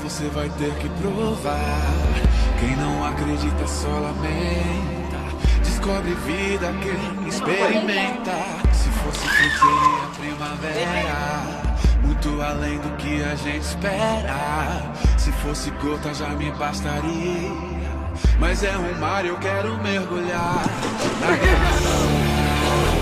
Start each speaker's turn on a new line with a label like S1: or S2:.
S1: você vai ter que provar. Quem não acredita só lamenta. Descobre vida quem experimenta. Se fosse frio seria primavera, muito além do que a gente espera. Se fosse gota já me bastaria, mas é um mar e eu quero mergulhar na guerra.